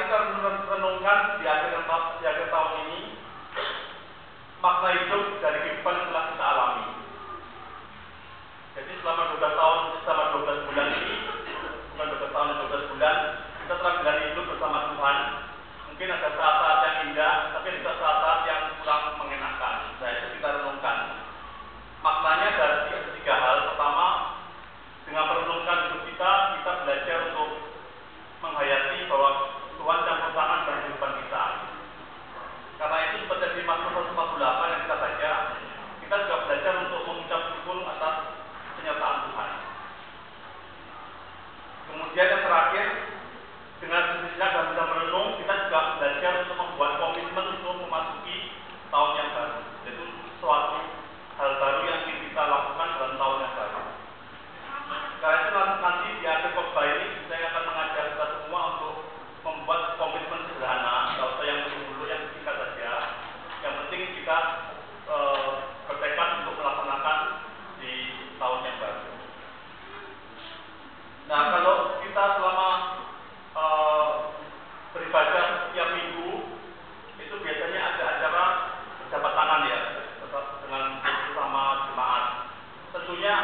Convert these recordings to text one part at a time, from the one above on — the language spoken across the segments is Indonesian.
mari kita renungkan di akhir tahun ini makna hidup dari kehidupan yang telah kita alami. Jadi selama 12 bulan ini, bukan 12 tahun, 12 bulan, kita telah menjalani hidup bersama Tuhan. Mungkin ada saat-saat yang indah, tapi ada saat-saat yang kurang mengenakan. Nah, itu kita renungkan. Maknanya dari 3 hal. Pertama, dengan merenungkan hidup kita belajar untuk menghayati bahwa Tuhan campur tangan dalam kehidupan kita. Karena itu seperti di Mazmur 148 yang kita baca, kita juga belajar untuk mengucap syukur atas penyertaan Tuhan. Kemudian yang terakhir, dengan sendirinya dan bisa merenung, kita juga belajar untuk membuat komitmen untuk memasuki tahun yang baru. Itu suatu hal baru yang ingin kita lakukan dalam tahun yang baru. Karena itu nanti di akhir khotbah ini saya akan mengajak kita semua untuk membuat komitmen sederhana, tidak usah yang muluk-muluk, yang singkat saja. Yang penting kita bertekad untuk melaksanakan di tahun yang baru. Nah, kalau kita selama beribadah setiap minggu itu biasanya ada acara berjabat tangan ya, dengan bersama jemaat. Tentunya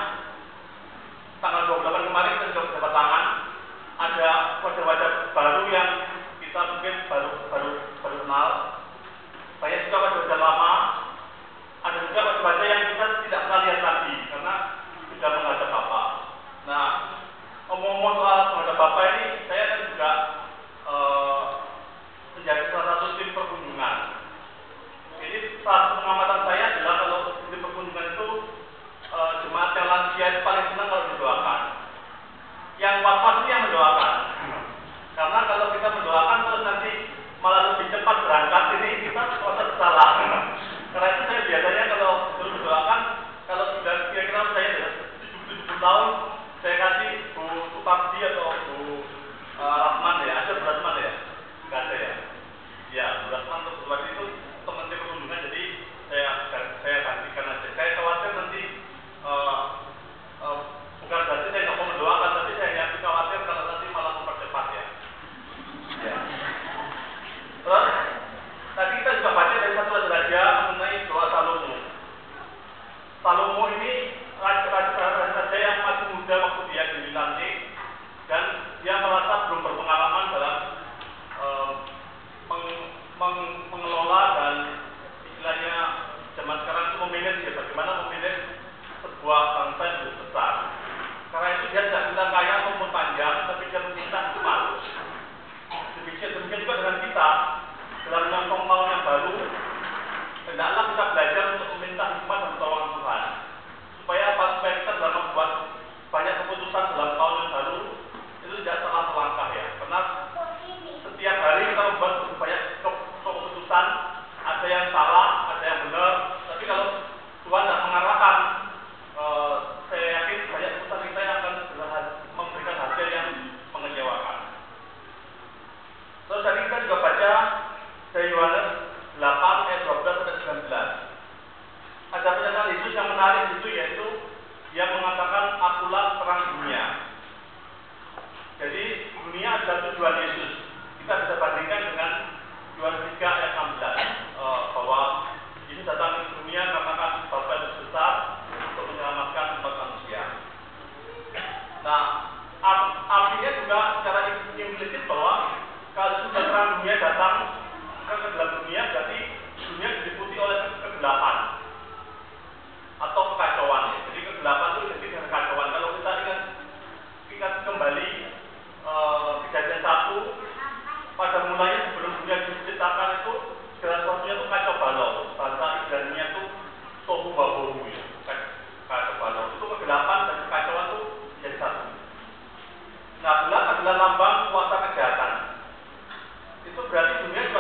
tanggal 28 kemarin kita sudah berjabat tangan. Ada wajah-wajah baru yang kita mungkin baru kenal. Banyak juga wajah-wajah lama. Ada juga wajah-wajah yang kita tidak pernah lihat lagi karena sudah menghadap Bapak. Nah, ngomong-ngomong soal menghadap Bapak ini, saya kan juga menjadi salah satu tim perkunjungan. Jadi salah satu pengamatan saya adalah kalau tim perkunjungan itu jemaat yang lansia itu paling senang kalau didoakan. Yang wafat itu yang mendoakan. Karena kalau kita mendoakan terus nanti malah lebih cepat berangkat, ini kita merasa bersalah. Karena itu saya biasanya kalau disuruh mendoakan, kalau sudah kira-kira saya 70 tahun, saya kasih Bu Supardi atau Bu Rahman ya, ada Bu Rahman ya? Enggak ada ya? Ya, Bu Rahman atau Bu Supardi itu teman tim perkunjungan, jadi saya gantikan aja. Saya khawatir nanti bukan berarti saya nggak mau mendoakan, tapi saya hanya khawatir kalau nanti malah mempercepat ya. Ya. Terus tadi kita juga baca dari satu raja mengenai doa Salomo. Salomo ini raja yang masih muda waktu dia dilantik, dan dia merasa belum berpengalaman dalam mengelola dan istilahnya zaman sekarang itu memanage ya, bagaimana memanage sebuah bangsa yang lebih besar. Karena itu dia tidak minta kaya maupun panjang, tapi dia meminta hikmat. Demikian juga dengan kita dalam menyongsong tahun yang baru, hendaklah kita belajar untuk meminta hikmat dan pertolongan Tuhan. Supaya apa? Supaya kita dalam membuat banyak keputusan dalam tahun yang baru itu tidak salah melangkah ya. Karena setiap hari kita membuat banyak keputusan, ada yang salah, ada yang benar. Tapi kalau Tuhan tidak mengarahkan, saya yakin banyak keputusan kita yang akan memberikan hasil yang mengecewakan. Terus tadi kita juga baca dari Yohanes 8 ayat 12 sampai 19. Ada pernyataan Yesus yang menarik itu, yaitu dia mengatakan akulah terang dunia. Jadi dunia adalah tujuan Yesus. Kita bisa bandingkan dengan Yohanes 3 ayat 16 bahwa Yesus datang ke dunia karena kasih Bapa yang besar untuk menyelamatkan umat manusia. Nah, artinya juga secara implisit bahwa kalau sudah terang dunia datang ke dalam dunia, berarti dunia diliputi oleh kegelapan atau kekacauan. Jadi kegelapan itu identik dengan kekacauan. Kalau kita ingat kembali Kejadian 1, pada mulanya sebelum dunia diciptakan itu segala sesuatunya itu kacau balau. Bahasa Ibrani itu tohu wabohu ya, kacau balau. Itu kegelapan dan kekacauan itu jadi satu. Nah, gelap adalah lambang kuasa kejahatan. Itu berarti dunia juga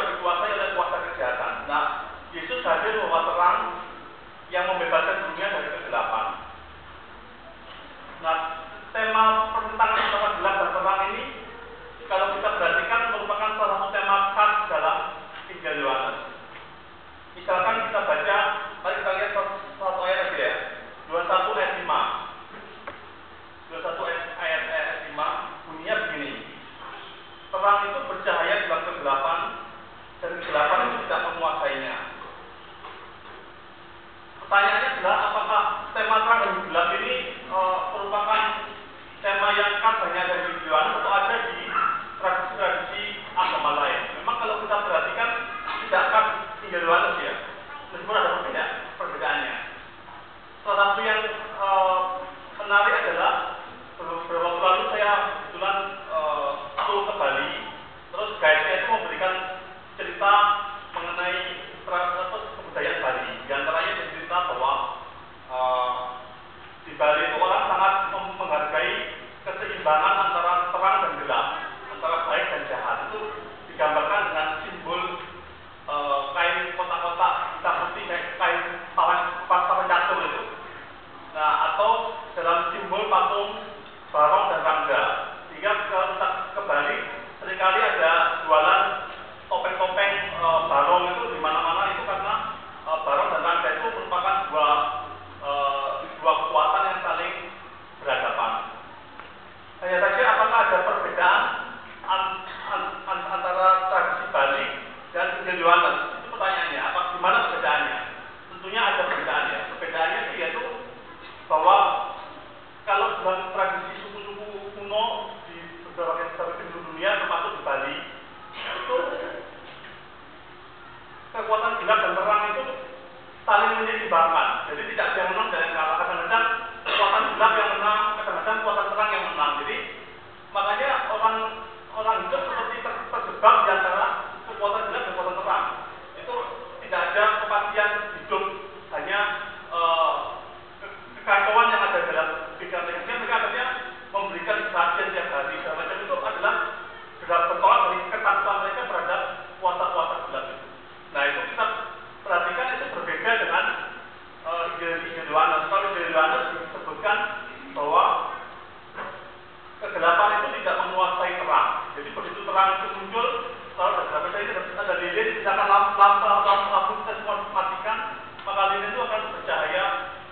misalkan lampu kita semua matikan, maka lilin itu akan bercahaya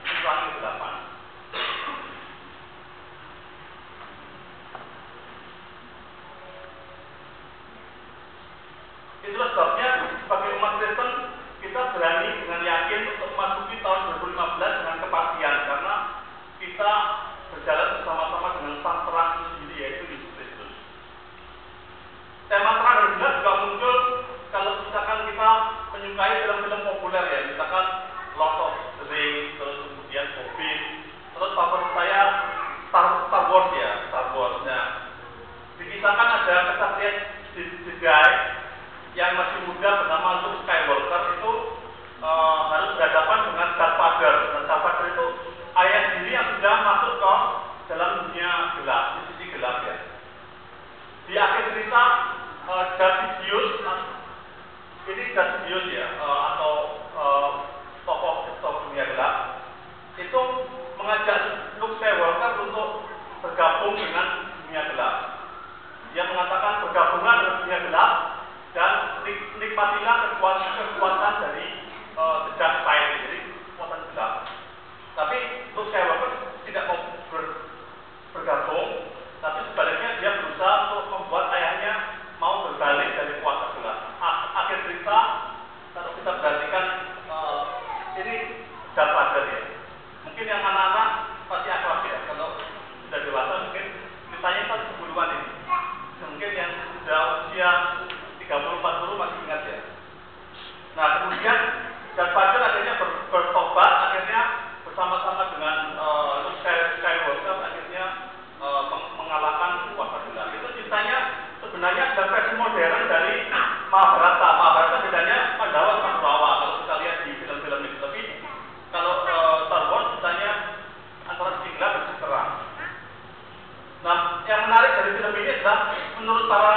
menerangi kegelapan. Itulah sebabnya sebagai umat Kristen kita berani dengan yakin untuk memasuki tahun 2015 dengan kepastian, karena kita berjalan bersama-sama dengan sang terang itu sendiri, yaitu Yesus Kristus. Tema terang dan jelas juga muncul kalau misalkan kita menyukai film-film populer ya, misalkan Lord of the Rings, terus kemudian Hobbit, terus favorit saya Star Wars ya, Star Wars. Nah, dikisahkan ada kesatria Jedi yang masih muda bernama Luke Skywalker itu harus berhadapan dengan Darth Vader. Dan Darth Vader itu ayah sendiri yang sudah masuk ke dalam dunia gelap, di sisi gelap ya. Di akhir cerita Darth Sidious, ini Darth Sidious ya, atau tokoh dunia gelap, itu mengajak Luke Skywalker untuk bergabung dengan dunia gelap. Dia mengatakan bergabungan dengan dunia gelap dan nikmatilah kekuatan dari the dark side, jadi kekuatan gelap. Tapi Luke Skywalker tidak mau bergabung, tapi sebaliknya dia berusaha untuk membuat ayahnya mau berbalik dari kuasa gelap. Akhir cerita, kalau kita perhatikan ini Darth Vader ya. Mungkin yang anak-anak pasti akrab ya, kalau sudah dewasa mungkin ceritanya itu 10-an ini. Mungkin yang sudah usia 30-40 masih ingat ya. Nah kemudian Darth Vader akhirnya bertobat, akhirnya bersama-sama dengan Luke Skywalker akhirnya mengalahkan kuasa gelap. Itu ceritanya sebenarnya ada versi modern dari Mahabharata. Mahabharata bedanya Pandawa sama Kurawa kalau kita lihat di film-film itu. Tapi kalau Star Wars ceritanya antara sisi gelap dan sisi terang. Nah yang menarik dari film ini adalah menurut para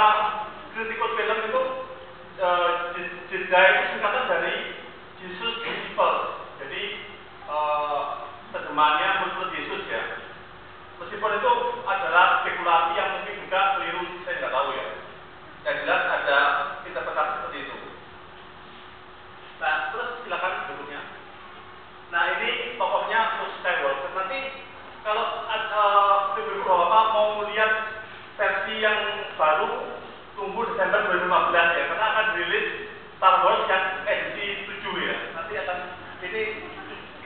kritikus film itu Jedi itu singkatan dari Jesus Disciples. Jadi terjemahannya murid Yesus ya. Meskipun itu adalah spekulasi yang mungkin juga keliru, saya nggak tahu ya. Yang jelas ada interpretasi seperti itu. Nah terus silakan berikutnya. Nah ini tokohnya Luke Skywalker. Nanti kalau Bapak mau lihat versi yang baru, tunggu Desember 2015 ya, karena akan dirilis Star Wars yang edisi 7 ya. Nanti akan ini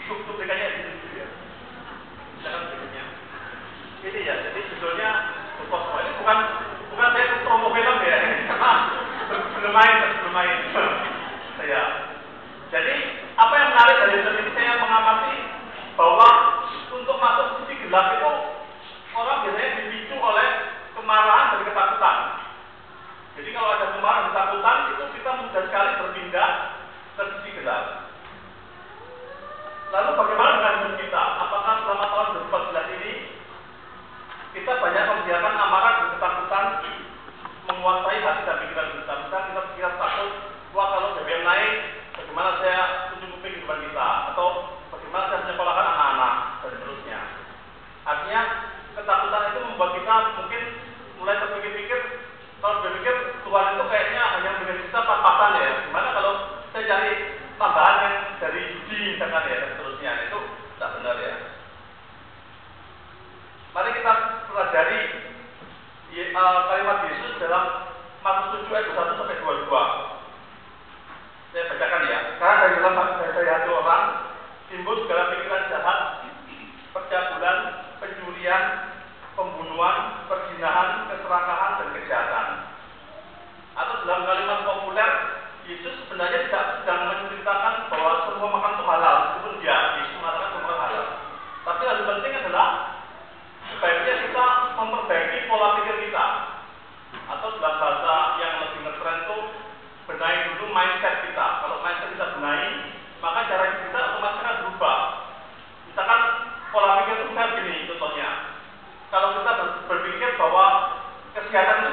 cuplikannya edisi 7 ya. Silakan berikutnya. Ini ya, jadi judulnya ini bukan saya promo film ya, karena belum main saya. Jadi apa yang menarik dari film ini, saya mengamati bahwa untuk masuk sisi gelap itu orang biasanya dipicu oleh kemarahan dan ketakutan. Jadi kalau ada kemarahan dan ketakutan itu kita mudah sekali berpindah ke sisi gelap. Lalu bagaimana dengan hidup kita? Apakah selama tahun 2014 ini kita banyak membiarkan amarah dan ketakutan menguasai hati dan pikiran kita? Misalnya kita pikir takut, wah kalau BBM naik, bagaimana saya mencukupi kehidupan kita? Atau bagaimana saya menyekolahkan anak-anak, dan seterusnya. Artinya ketakutan itu membuat kita mungkin mulai terpikir-pikir, kalau berpikir Tuhan itu kayaknya hanya memberikan kita pas-pasan ya. Gimana kalau saya cari tambahan yang dari judi misalkan ya, dan seterusnya. Itu tidak benar ya. Mari kita pelajari kalimat Yesus dalam Matius 7 ayat 1 sampai 22. Saya bacakan ya. Karena dari dalam hati orang timbul segala pikiran jahat, percabulan, pencurian, pembunuhan, perzinahan, keserakahan, dan kejahatan. Atau dalam kalimat populer, Yesus sebenarnya tidak sedang menceritakan bahwa semua makan itu halal, meskipun Yesus mengatakan semua halal. Tapi yang lebih penting adalah sebaiknya kita memperbaiki pola pikir kita. Atau dalam bahasa yang lebih ngetren itu benahi dulu mindset kita. Kalau mindset kita benahi, maka cara kita otomatis akan berubah. Misalkan pola pikir itu misalnya begini contohnya. Kalau kita berpikir bahwa kesehatan itu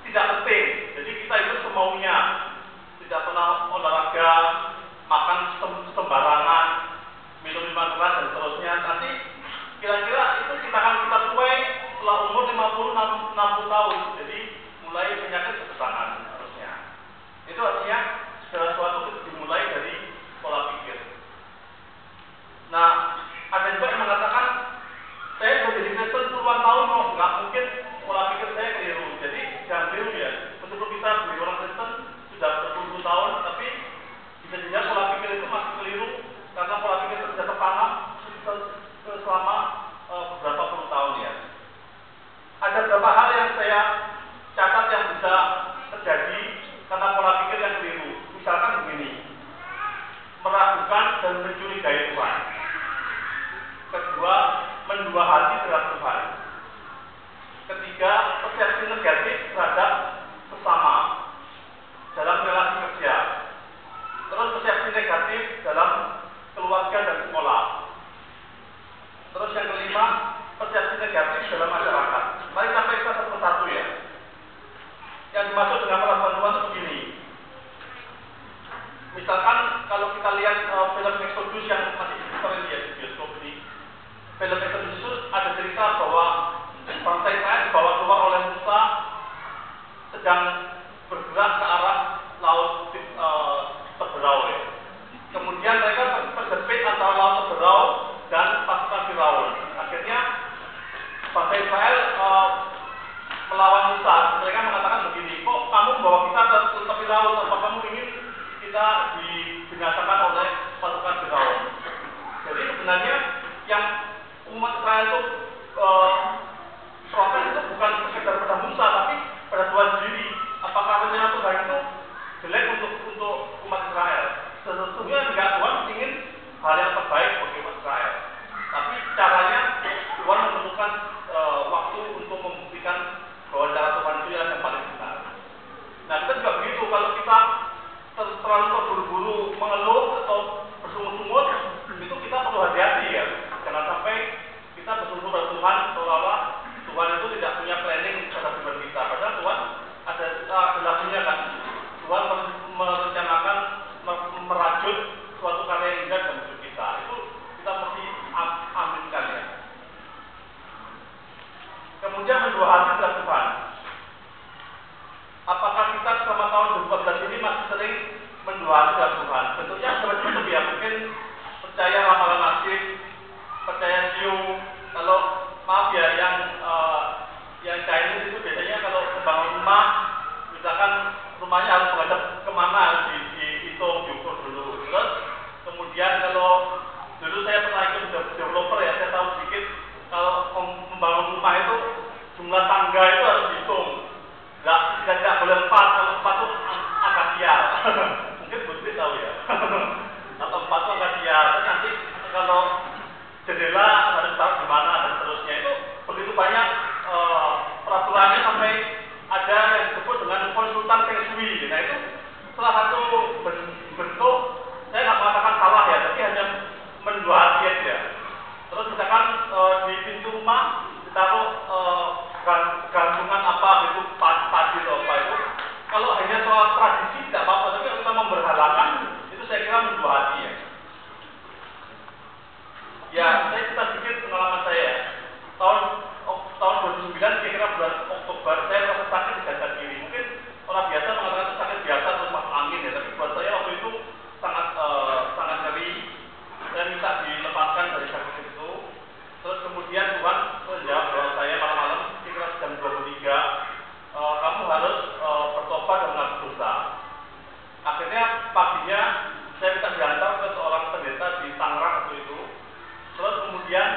tidak penting, jadi kita itu semaunya, tidak pernah olahraga, makan sembarangan, minum minuman keras dan seterusnya. Nanti kira-kira itu kita akan kita tuai setelah umur 50-60 tahun. Jadi mulai penyakit kesesakan seterusnya. Itu artinya segala kita lihat film Exodus yang masih sering ya di bioskop ini, film Exodus itu ada cerita bahwa bangsa Israel dibawa keluar oleh Musa sedang bergerak ke arah laut Teberau ya. Kemudian mereka terjepit antara laut Teberau dan pasukan Firaun. Akhirnya bangsa Israel melawan Musa. Mereka mengatakan begini, kok kamu bawa kita ke tepi laut? Apa kamu ingin kita dibinasakan oleh pasukan Firaun? Jadi sebenarnya yang umat Israel itu protes itu bukan sekedar pada Musa, tapi pada Tuhan sendiri. Apakah rencana Tuhan itu jelek untuk umat Israel? Sesungguhnya enggak, Tuhan ingin hal yang terbaik bagi umat Israel. Tapi caranya Tuhan menemukan waktu untuk membuktikan bahwa cara Tuhan itu yang paling benar. Nah, kita juga begitu. Kalau kita terlalu terburu-buru mengeluh atau bersungut-sungut, itu kita perlu hati-hati ya. Jangan sampai kita bersungut pada Tuhan seolah-olah Tuhan itu tidak punya planning terhadap hidup kita. Padahal Tuhan ada lagunya kan. Tuhan merencanakan merajut suatu karya yang indah dalam hidup kita. Itu kita mesti aminkan ya. Kemudian mendua hati terhadap Tuhan. Apakah kita selama tahun 2014 ini masih sering mendua hati terhadap Tuhan? Tentunya seperti ya, mungkin percaya ramalan nasib, percaya siu. Kalau maaf ya, yang Chinese itu biasanya kalau membangun rumah, misalkan rumahnya harus menghadap kemana, harus dihitung, diukur dulu. Terus kemudian kalau dulu saya pernah ikut developer ya, saya tahu sedikit. Kalau membangun rumah itu jumlah tangga itu harus dihitung. Tidak boleh 4, kalau 4 itu angka sial. Mungkin Budi tahu ya. Atau 4 itu angka sial. Nanti kalau jendela harus taruh di mana dan seterusnya. Itu begitu banyak peraturannya sampai ada yang disebut dengan konsultan feng shui. Nah, itu salah satu bentuk, saya nggak mengatakan salah ya, tapi hanya mendua hati aja. Terus misalkan di pintu rumah ditaruh gantungan apa gitu, padi atau apa itu. Kalau hanya soal tradisi tidak apa-apa, tapi kalau kita memberhalakan, itu saya kira mendua hati ya. Ya, saya cerita sedikit pengalaman saya. Tahun 2009, kira-kira bulan Oktober, saya merasa sakit di dada kiri. Mungkin orang biasa mengatakan sakit biasa terus masuk angin ya, tapi buat saya waktu itu sangat nyeri. Saya minta dilepaskan dari sakit itu. Terus kemudian Tuhan menjawab bahwa saya malam-malam, kira-kira jam 23, kamu harus bertobat dan mengaku dosa. Akhirnya paginya saya minta diantar ke seorang pendeta di Tangerang waktu itu. Terus kemudian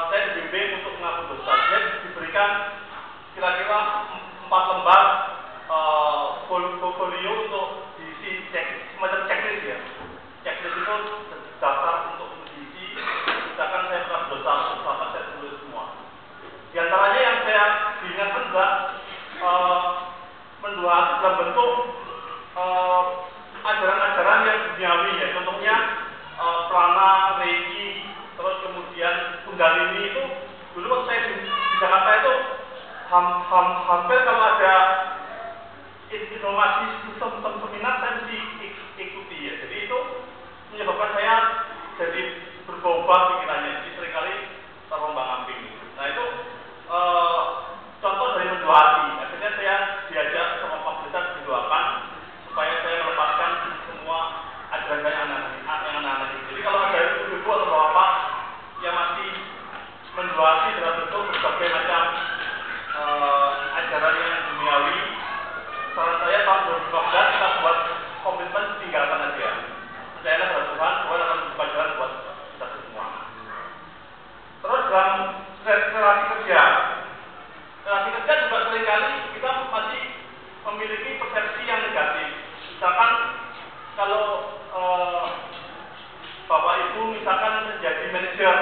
saya dibimbing untuk mengaku dosa. Dia diberikan kira-kira 4 lembar folio untuk diisi semacam checklist ya. Checklist itu daftar untuk diisi. Misalkan saya pernah dosa, apa saya tulis semua. Di antaranya yang saya diingatkan juga mendua hati dalam bentuk ajaran-ajaran yang duniawi ya. Contohnya prana, reiki, terus kemudian kundalini itu dulu waktu saya di Jakarta itu hampir kalau ada informasi seminar saya mesti ikuti ya. Jadi itu menyebabkan saya jadi berbau-bau pikirannya, jadi seringkali terombang-ambing. Nah itu contoh dari mendua hati. Akhirnya saya diajak sama Pak Besar didoakan supaya saya melepaskan semua ajaran yang anak-anak itu. Jadi kalau ada ibu atau bapak yang masih mendua hati dalam bentuk berbagai macam ajaran yang duniawi, saran saya tahun 2015 kita buat komitmen tinggalkan aja. Percayalah pada Tuhan, Tuhan akan membuka jalan buat kita semua. Terus dalam relasi kerja juga seringkali kita masih memiliki persepsi yang negatif. Misalkan kalau Bapak Ibu misalkan menjadi manajer,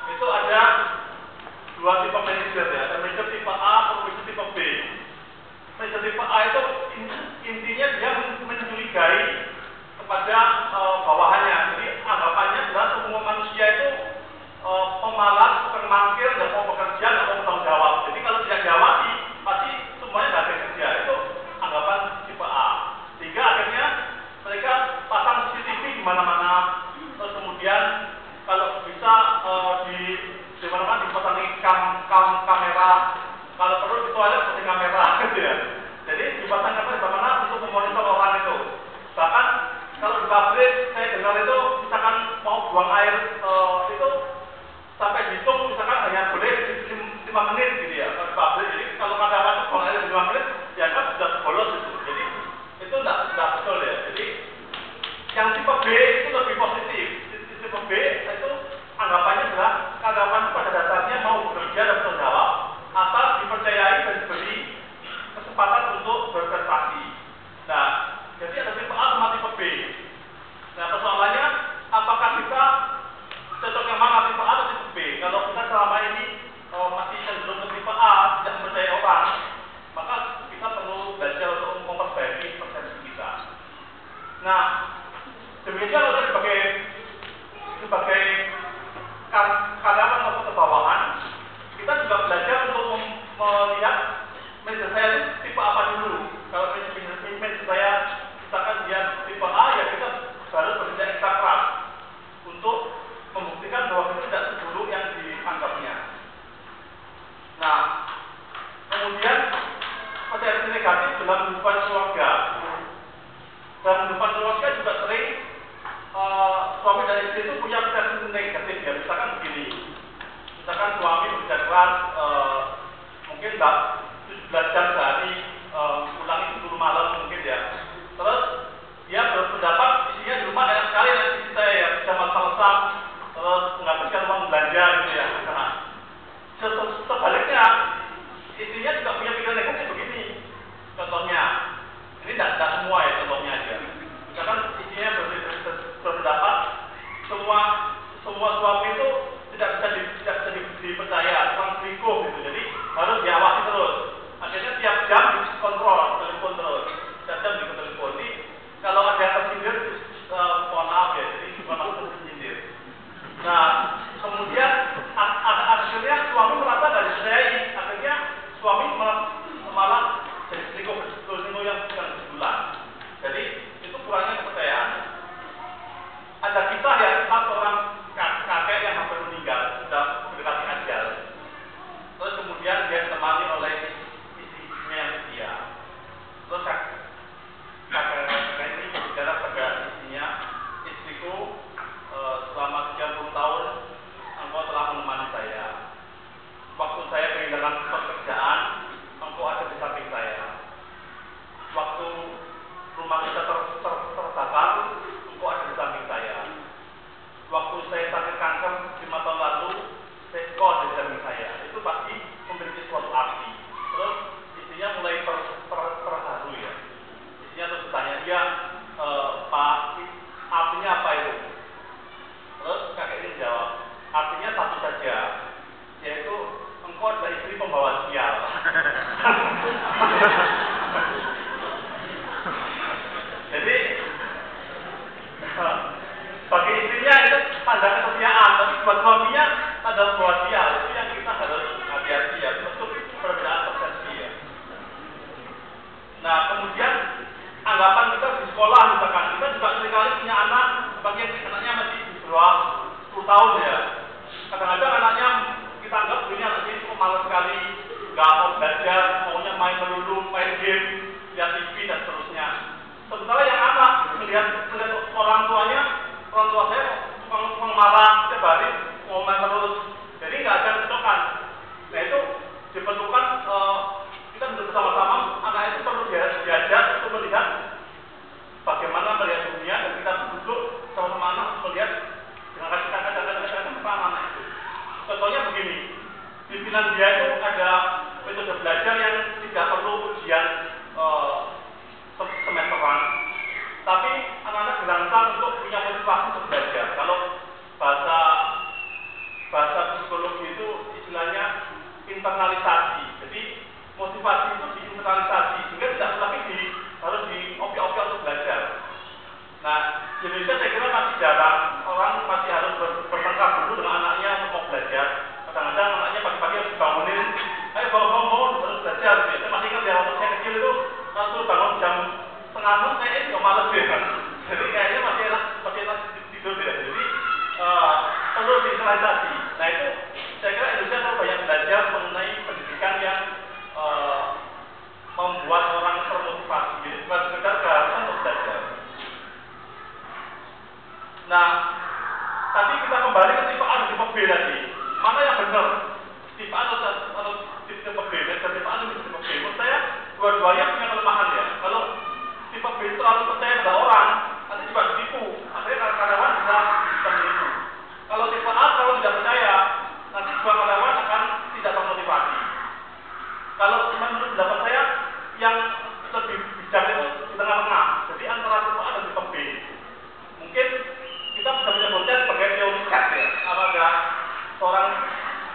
itu ada 2 tipe manajer ya, ada manajer tipe A atau manajer tipe B. Manajer tipe A itu intinya dia mencurigai kepada bawahannya. Jadi anggapannya adalah semua manusia itu pemalas, tukang mangkir, nggak mau bekerja, nggak mau bertanggung jawab. Jadi kalau tidak diawasi, pasti semuanya nggak ada kerja. Itu anggapan tipe A. Sehingga akhirnya mereka pasang CCTV buang air itu sampai dihitung misalkan hanya boleh 5 menit gitu ya, kalau di pabrik. Jadi kalau karyawan itu buang air 5 menit, ya kan sudah bolos itu. Jadi itu tidak betul ya. Jadi yang tipe B itu lebih positif. Tipe B itu anggapannya adalah karyawan pada dasarnya mau bekerja dan bertanggung jawab, asal dipercayai dan diberi kesempatan untuk berprestasi. Nah, jadi ada tipe A sama tipe B. Nah, persoalannya apakah kita cocok yang mana, tipe A atau tipe B? Kalau kita selama ini masih cenderung ke tipe A, tidak percaya orang, maka kita perlu belajar untuk memperbaiki persepsi kita. Nah, demikian juga sebagai karyawan atau kebawahan, kita juga belajar untuk melihat manajer saya itu tipe apa dulu. Kalau manajer saya misalkan dia tipe A, ya kita harus bekerja ekstra keras untuk membuktikan bahwa kita tidak seburuk yang dianggapnya. Nah, kemudian persepsi negatif dalam kehidupan keluarga. Dalam kehidupan keluarga juga sering suami dan istri itu punya persepsi negatif ya. Misalkan begini, misalkan suami bekerja keras, mungkin 17 jam sehari, ulangi 10 malam mungkin ya. Terus dia berpendapat isinya di rumah enak sekali, dan istri saya ya bisa masak-masak, terus menghabiskan uang belanja gitu ya. Nah, sebaliknya istrinya juga punya pikiran negatif begini. Contohnya, ini tidak semua ya, contohnya aja. Misalkan istrinya berpendapat semua suami itu tidak bisa dipercaya, tukang selingkuh gitu. Jadi harus diawasi terus. Akhirnya tiap jam dikontrol, telepon terus. Tiap jam ditelepon. Jadi kalau ada yang tersindir, mohon maaf ya, jadi bukan maksud tersindir. Nah, kemudian akhirnya suami merasa tidak dipercayai. Akhirnya suami malah jadi selingkuh yang bukan kebetulan. Jadi itu kurangnya kepercayaan. Ada kisah ya tentang seorang kakek yang hampir meninggal, sudah mendekati ajal. Terus kemudian dia ditemani oleh istrinya yang setia. Terus kakek ini berbicara pada istrinya, istriku, selama 30 tahun engkau telah menemani saya. Waktu saya kehilangan pekerjaan, engkau ada di samping saya. Waktu rumah kita terbakar, engkau ada di samping saya. Waktu saya sakit kanker 5 tahun lalu, engkau ada di samping saya. Itu pasti memiliki suatu arti. Terus istrinya mulai terharu ya. Istrinya terus bertanya, ya Pak, artinya apa itu? Terus kakek ini jawab, artinya satu saja, yaitu engkau adalah istri pembawa sial. Jadi bagi istrinya itu tanda kesetiaan, tapi buat suaminya tanda pembawa sial. Itu yang kita harus hati-hati ya, untuk perbedaan persepsi ya. Nah, kemudian anggapan kita di sekolah misalkan, kita juga seringkali punya anak, bagi anaknya masih di bawah 10 tahun ya. Kadang-kadang anaknya kita anggap ini anak ini malas sekali, nggak mau belajar, maunya main melulu, main game, lihat TV dan seterusnya. Sementara yang anak melihat orang tua saya tukang marah setiap hari, mau main terus, jadi nggak ada kecocokan. Nah itu diperlukan kita duduk bersama-sama, anak itu perlu diajak untuk melihat bagaimana melihat dunia, dan kita duduk sama-sama anak melihat dengan kasih kata-kata anak itu. Contohnya begini, di Finlandia itu ada metode belajar yang tidak perlu ujian semesteran, tapi anak-anak dirangsang untuk punya motivasi untuk belajar. Kalau bahasa psikologi itu istilahnya internalisasi. Jadi motivasi itu diinternalisasi sehingga tidak lagi harus diobyek-obyek untuk belajar. Nah, di Indonesia saya kira masih jarang orang masih harus bertengkar dulu dengan anaknya untuk mau belajar. Kadang-kadang anaknya pagi-pagi harus dibangunin, ayo bangun harus belajar. Saya masih ingat ya, waktu saya kecil itu kalau bangun jam 5:30 saya juga males ya. Jadi kayaknya masih enak tidur ya. Jadi perlu diinternalisasi. Nah itu saya kira Indonesia perlu banyak belajar mengenai pendidikan yang membuat orang termotivasi. Jadi bukan sekedar keharusan untuk belajar. Nah, tadi lebih terlalu percaya pada orang, nanti juga ditipu. Akhirnya karyawan bisa menipu. Kalau tipe A, kalau tidak percaya, nanti juga karyawan akan tidak termotivasi. Kalau menurut pendapat saya, yang lebih bijak itu di tengah-tengah. Jadi antara tipe A dan tipe B. Mungkin kita bisa menyebutnya sebagai teori chat ya. Apakah seorang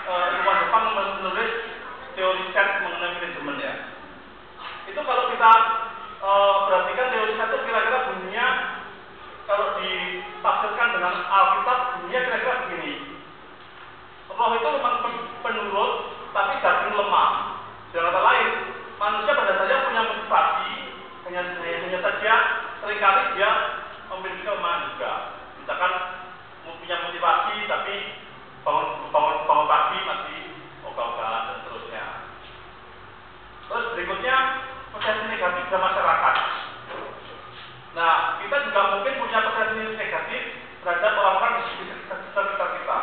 ilmuwan Jepang menulis teori chat mengenai manajemen ya. Itu kalau kita perhatikan teori chat itu kira-kira bunyinya, kalau ditafsirkan dengan Alkitab, bunyinya kira-kira begini. Roh itu memang penurut, tapi daging lemah. Dengan kata lain, manusia pada dasarnya punya motivasi, hanya saja seringkali dia memiliki kelemahan juga. Misalkan punya motivasi, tapi bangun pagi masih ogah-ogahan dan seterusnya. Terus berikutnya, persepsi negatif dalam masyarakat. Nah, kita juga mungkin punya persepsi negatif terhadap orang-orang di sekitar kita.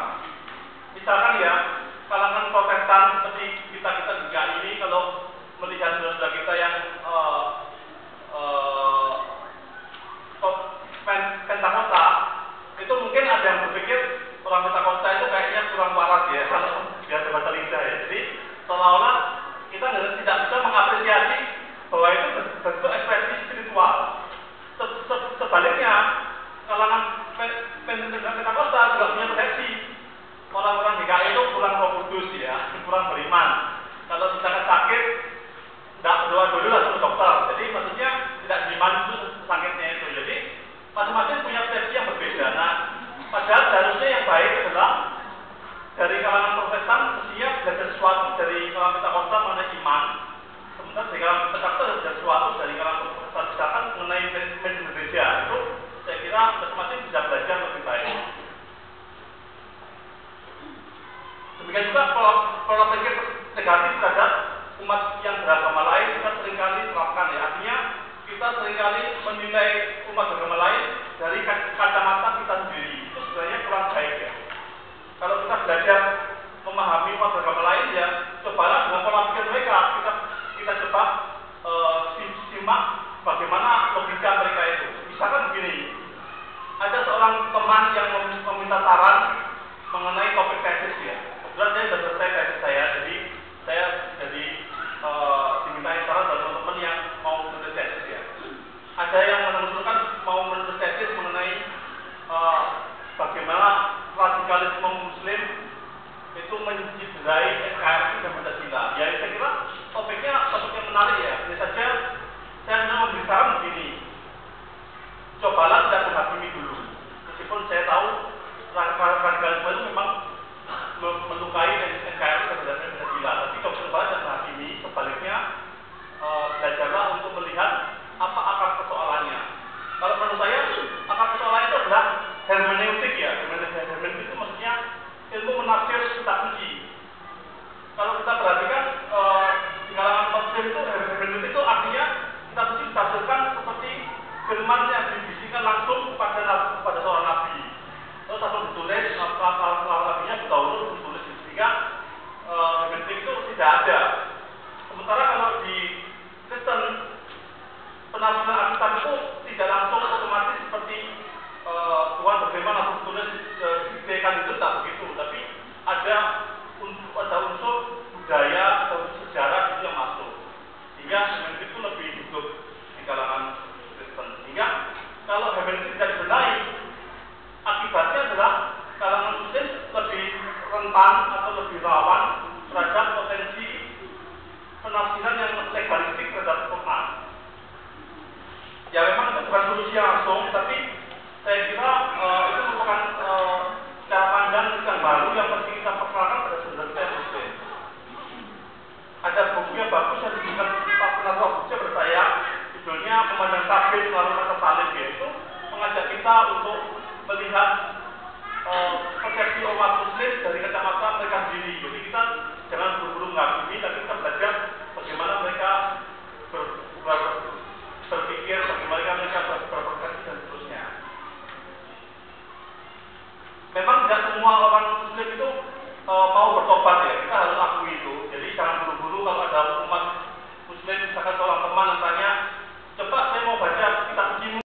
Misalkan ya, kalangan Protestan seperti kita juga ini, kalau melihat saudara kita yang Pentakosta, itu mungkin ada yang berpikir orang Pentakosta itu kayaknya kurang waras ya, kalau biasa bahasa lidah ya. Jadi seolah-olah kita tidak bisa mengapresiasi bahwa itu bentuk ekspresi spiritual. Sebaliknya, kalangan Pentakosta juga punya persepsi orang-orang DKI itu kurang Roh Kudus ya, kurang beriman. Kalau misalkan sakit, tidak berdoa dulu lah ke dokter. Jadi maksudnya tidak beriman itu sakitnya itu. Jadi masing-masing punya persepsi yang berbeda. Nah, padahal seharusnya yang baik adalah dari kalangan Protestan mestinya belajar sesuatu dari kalangan Pentakosta mengenai iman. Sementara dari kalangan Pentakosta belajar sesuatu dari kalangan Protestan misalkan mengenai manajemen gereja. Itu saya kira masing-masing bisa belajar lebih baik. Demikian juga pola pikir negatif terhadap umat yang beragama lain kita seringkali terapkan ya. Artinya kita seringkali menilai umat beragama lain dari kacamata kita sendiri. Itu sebenarnya kurang baik ya. Kalau kita belajar memahami umat beragama lain ya, cobalah dengan pola pikir mereka. Kita coba simak bagaimana logika mereka itu. Misalkan begini, ada seorang teman yang meminta saran mengenai topik tesis ya. Kebetulan saya sudah selesai tesis saya, jadi saya dimintai saran dari teman-teman yang mau menulis tesis ya. Ada yang mengusulkan mau menulis tesis mengenai bagaimana radikalisme Muslim itu menciderai NKRI dan Pancasila. Ya, saya kira topiknya menarik ya. Hanya saja saya memberi saran begini. Cobalah tidak menghakimi dulu. Meskipun saya tahu radikalisme itu memang melukai NKRI dan Pancasila, tapi cobalah tidak menghakimi. Sebaliknya belajarlah untuk melihat apa akar persoalannya. Kalau menurut saya akar persoalannya itu adalah hermeneutik ya. Hermeneutik itu maksudnya ilmu menafsir kitab suci. Kalau kita perhatikan di kalangan Muslim itu hermeneutik itu artinya kitab suci ditafsirkan seperti firman yang dibisikkan langsung kepada seorang nabi. Terus langsung ditulis, nabinya bertaurus ditulis sehingga hermeneutik itu tidak ada. Sementara kalau di Kristen penafsiran Alkitab itu tidak langsung otomatis seperti Tuhan berfirman langsung tulis dikatakan itu tak begitu, tapi ada unsur budaya atau sejarah itu yang masuk, sehingga hermeneutik itu lebih hidup di kalangan Kristen. Sehingga kalau hermeneutik tidak dibenahi, akibatnya adalah kalangan Muslim lebih rentan atau lebih rawan terhadap potensi penafsiran yang legalistik terhadap Quran. Ya memang itu bukan solusi langsung, tapi saya kira itu merupakan cara pandang yang baru yang mesti kita perkenalkan pada saudara kita Muslim. Ada buku yang bagus yang diberikan Pak Penasihat Hukum kepada saya, judulnya Pemandang Tabib Melalui Kata Salib, yaitu mengajak kita untuk melihat persepsi umat Muslim dari kacamata mereka sendiri. Jadi kita jangan buru-buru menghakimi, tapi kita belajar bagaimana mereka berpikir, bagaimana mereka berprofesi dan seterusnya. Memang tidak semua orang Muslim itu mau bertobat ya, kita harus akui itu. Jadi jangan buru-buru kalau ada umat Muslim misalkan